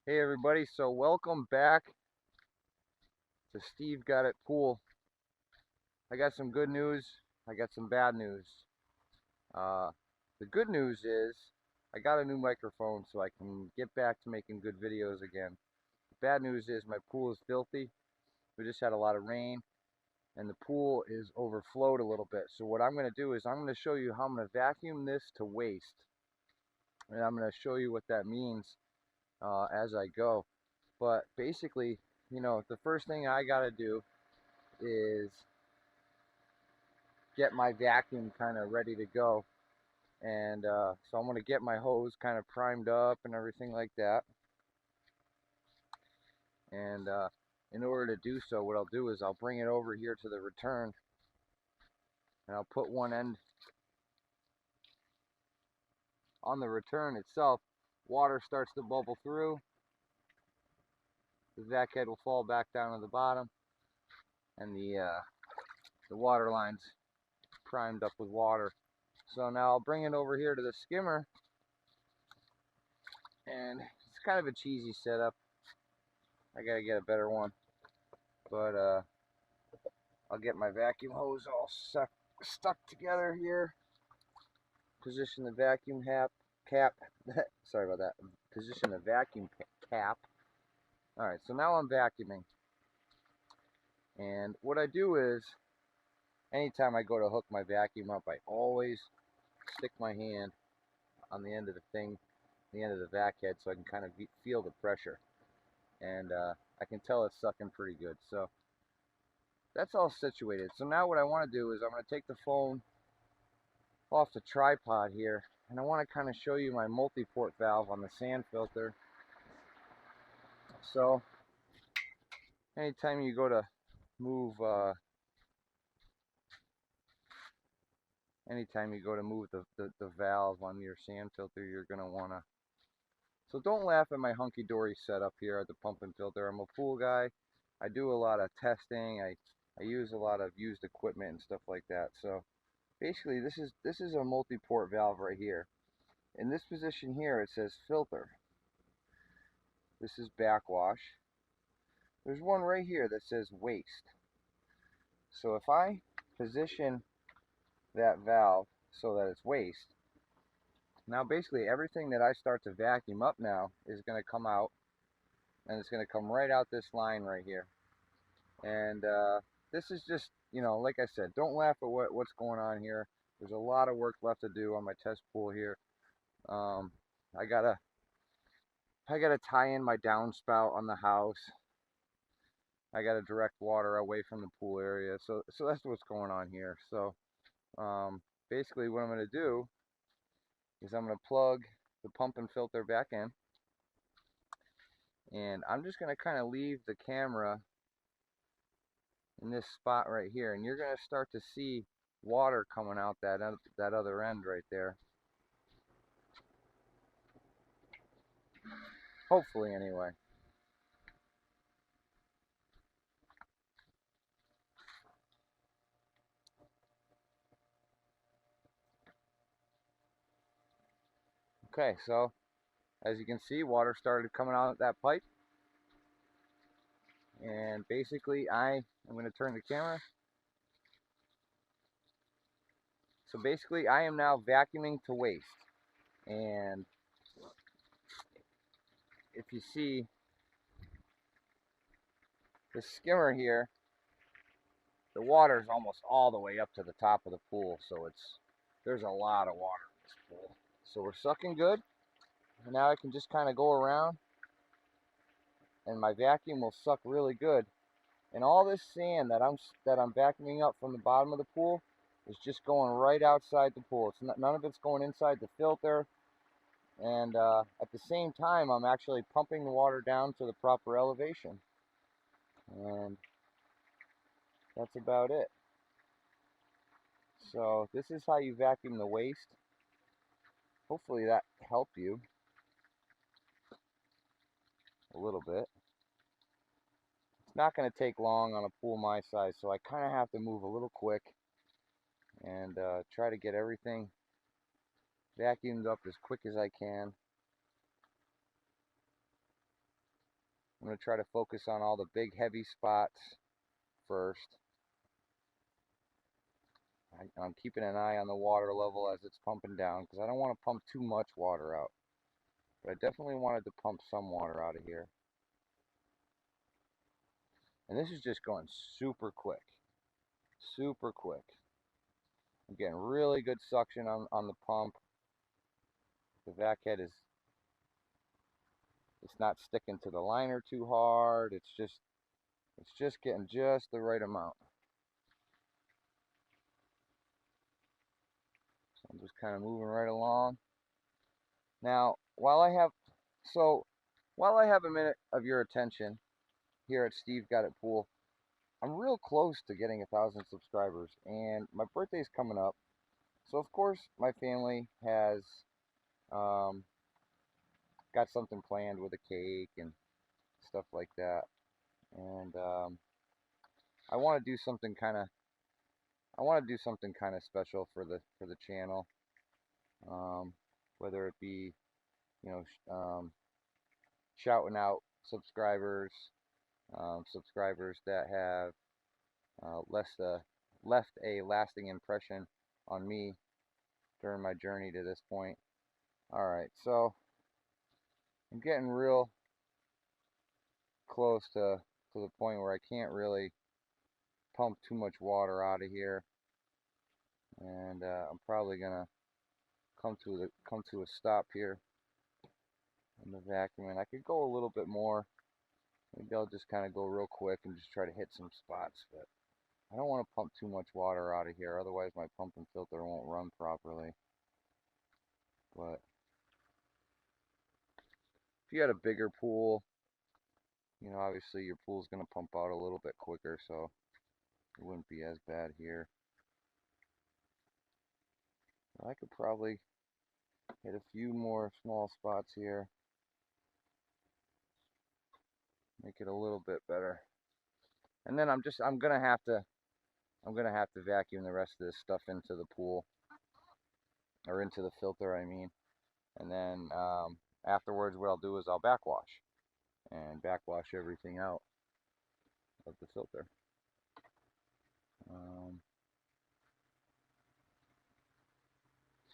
Hey everybody, so welcome back to Steve Got It Pool. I got some good news, I got some bad news. Uh, the good news is I got a new microphone so I can get back to making good videos again. The bad news is my pool is filthy. We just had a lot of rain and the pool is overflowed a little bit. So what I'm going to do is I'm going to show you how I'm going to vacuum this to waste. And I'm going to show you what that means as I go. But basically, the first thing I got to do is get my vacuum kind of ready to go. And so I'm going to get my hose kind of primed up and everything like that. And in order to do so, what I'll do is I'll bring it over here to the return and I'll put one end on the return itself. Water starts to bubble through. The vac head will fall back down to the bottom and the water line's primed up with water. So now I'll bring it over here to the skimmer, and it's kind of a cheesy setup. I gotta get a better one, but I'll get my vacuum hose all stuck together here. Position the vacuum cap. Sorry about that. Position the vacuum cap. All right, so now I'm vacuuming, and what I do is, anytime I go to hook my vacuum up, I always stick my hand on the end of the thing, the end of the vac head, so I can kind of feel the pressure, and I can tell it's sucking pretty good. So that's all situated. So now what I want to do is I'm going to take the phone off the tripod here, and I want to kind of show you my multi-port valve on the sand filter. So anytime you go to move the valve on your sand filter, you're going to want to, so don't laugh at my hunky-dory setup here at the pump and filter. I'm a pool guy. I do a lot of testing. I use a lot of used equipment and stuff like that. So basically this is a multi-port valve right here. In this position here, it says filter. This is backwash. There's one right here that says waste. So if I position that valve so that it's waste, now basically everything that I start to vacuum up now is going to come out, and it's going to come right out this line right here. And this is just, like I said, don't laugh at what's going on here. There's a lot of work left to do on my test pool here. Um, I gotta tie in my downspout on the house. I got to direct water away from the pool area. So that's what's going on here. So basically what I'm going to do is I'm going to plug the pump and filter back in. And I'm just going to kind of leave the camera in this spot right here. And you're going to start to see water coming out that other end right there. Hopefully anyway. Okay, so as you can see, water started coming out of that pipe. And basically I'm going to turn the camera. So basically I am now vacuuming to waste. And if you see the skimmer here, the water is almost all the way up to the top of the pool. So there's a lot of water in this pool. So we're sucking good. And now I can just kind of go around and my vacuum will suck really good. And all this sand that I'm vacuuming up from the bottom of the pool is just going right outside the pool. It's none of it's going inside the filter. And at the same time, I'm actually pumping the water down to the proper elevation. And that's about it. So this is how you vacuum the waste. Hopefully that helped you a little bit. It's not going to take long on a pool my size, so I kind of have to move a little quick and try to get everything vacuumed up as quick as I can. I'm going to try to focus on all the big heavy spots first. I'm keeping an eye on the water level as it's pumping down because I don't want to pump too much water out. But I definitely wanted to pump some water out of here. And this is just going super quick. Super quick. I'm getting really good suction on the pump. The vac head is, it's not sticking to the liner too hard. It's just getting just the right amount. So I'm just kind of moving right along. Now, while I have a minute of your attention here at Steve Got It Pool, I'm real close to getting 1,000 subscribers, and my birthday's coming up. So of course, my family has got something planned with a cake and stuff like that. And I want to do something kind of special for the channel. Whether it be, you know, shouting out subscribers, subscribers that have left a lasting impression on me during my journey to this point. Alright, so I'm getting real close to the point where I can't really pump too much water out of here, and I'm probably gonna come to a stop here in the vacuum. And I could go a little bit more. Maybe I'll just kind of go real quick and just try to hit some spots, but I don't want to pump too much water out of here, otherwise my pump and filter won't run properly. But if you had a bigger pool, you know, obviously your pool's going to pump out a little bit quicker, so it wouldn't be as bad here. I could probably hit a few more small spots here, make it a little bit better. And then I'm gonna have to vacuum the rest of this stuff into the pool, or into the filter, I mean. And then afterwards, what I'll do is I'll backwash and backwash everything out of the filter.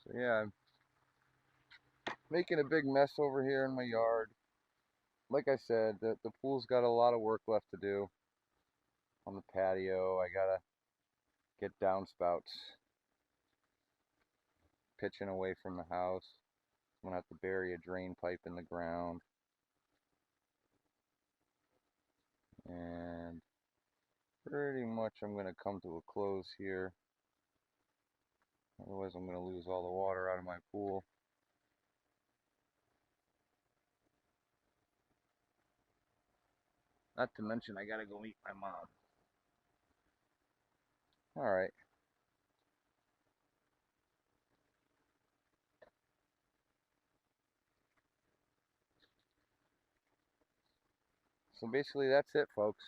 So yeah, I'm making a big mess over here in my yard. Like I said, the pool's got a lot of work left to do on the patio. I gotta get downspouts pitching away from the house. I'm gonna have to bury a drain pipe in the ground. And pretty much I'm gonna come to a close here. Otherwise I'm gonna lose all the water out of my pool. Not to mention I gotta go meet my mom. Alright. So basically that's it, folks.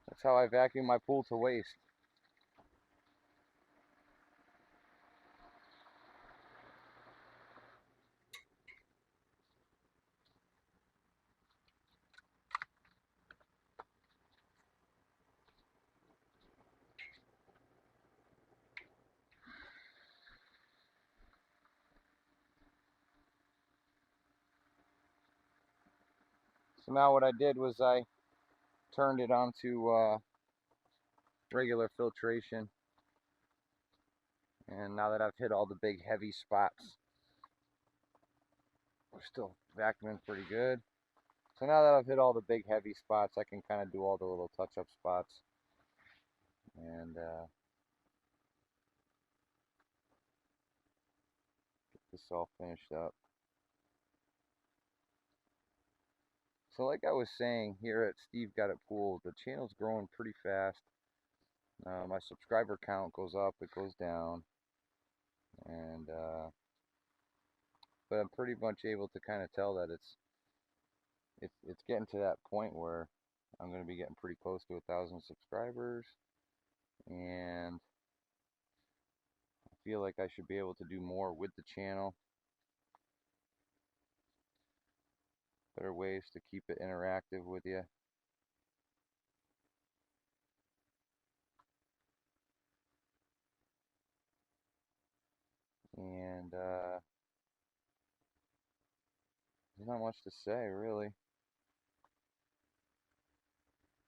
That's how I vacuum my pool to waste. So now what I did was I turned it onto regular filtration. And now that I've hit all the big heavy spots, we're still vacuuming pretty good. So now that I've hit all the big heavy spots, I can kind of do all the little touch-up spots. And get this all finished up. So like I was saying, here at Steve Got It Pool, the channel's growing pretty fast. My subscriber count goes up, it goes down. And but I'm pretty much able to kind of tell that it's getting to that point where I'm going to be getting pretty close to 1,000 subscribers, and I feel like I should be able to do more with the channel. better ways to keep it interactive with you. And there's not much to say, really.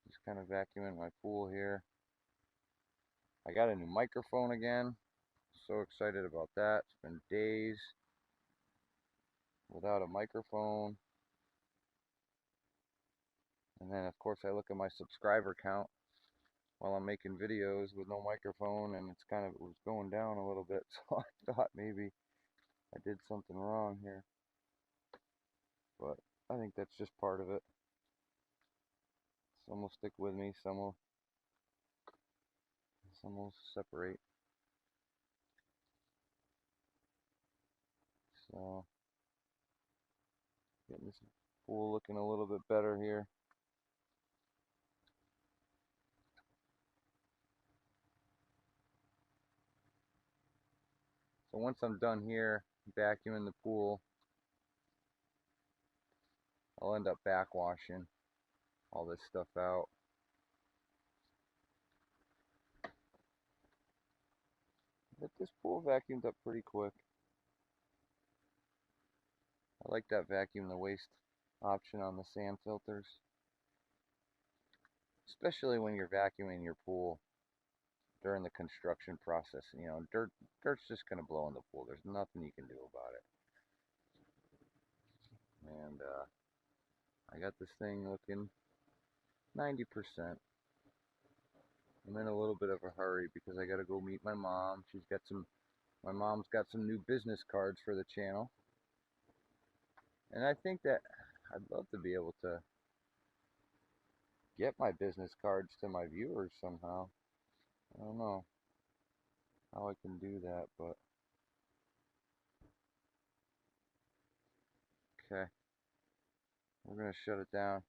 Just kind of vacuuming my pool here. I got a new microphone again. So excited about that. It's been days without a microphone. And then of course I look at my subscriber count while I'm making videos with no microphone, and it's kind of, it was going down a little bit. So I thought maybe I did something wrong here. But I think that's just part of it. Some will stick with me, some will separate. So getting this pool looking a little bit better here. So once I'm done here vacuuming the pool, I'll end up backwashing all this stuff out. But this pool vacuumed up pretty quick. I like that vacuum the waste option on the sand filters. Especially when you're vacuuming your pool during the construction process. You know, dirt's just going to blow in the pool. There's nothing you can do about it. And I got this thing looking 90%. I'm in a little bit of a hurry because I got to go meet my mom. My mom's got some new business cards for the channel. And I think that I'd love to be able to get my business cards to my viewers somehow. I don't know how I can do that, but okay. We're going to shut it down.